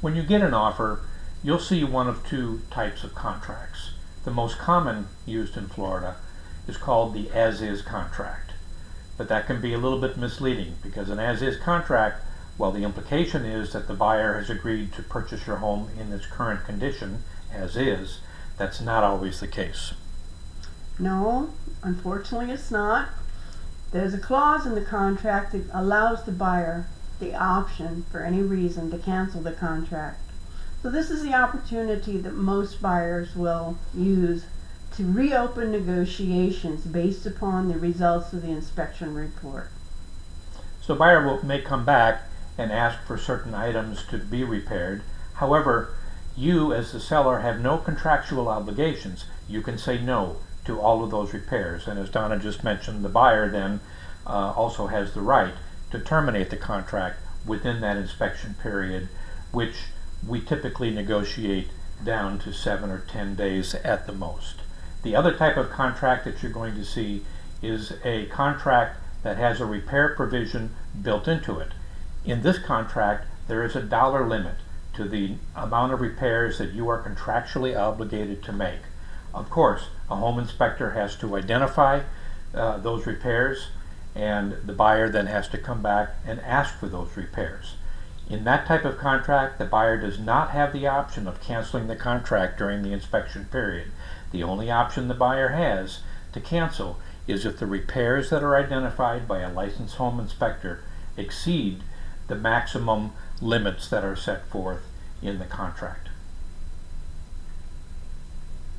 When you get an offer, you'll see one of two types of contracts. The most common used in Florida is called the as-is contract. But that can be a little bit misleading because an as-is contract, while the implication is that the buyer has agreed to purchase your home in its current condition, as is, that's not always the case. No, unfortunately it's not. There's a clause in the contract that allows the buyer the option for any reason to cancel the contract. So this is the opportunity that most buyers will use to reopen negotiations based upon the results of the inspection report. So a buyer may come back and ask for certain items to be repaired. However, you as the seller have no contractual obligations. You can say no to all of those repairs. And as Donna just mentioned, the buyer then also has the right to terminate the contract within that inspection period, which we typically negotiate down to 7 or 10 days at the most. The other type of contract that you're going to see is a contract that has a repair provision built into it. In this contract, there is a dollar limit to the amount of repairs that you are contractually obligated to make. Of course, a home inspector has to identify those repairs, and the buyer then has to come back and ask for those repairs. In that type of contract, the buyer does not have the option of canceling the contract during the inspection period. The only option the buyer has to cancel is if the repairs that are identified by a licensed home inspector exceed the maximum limits that are set forth in the contract.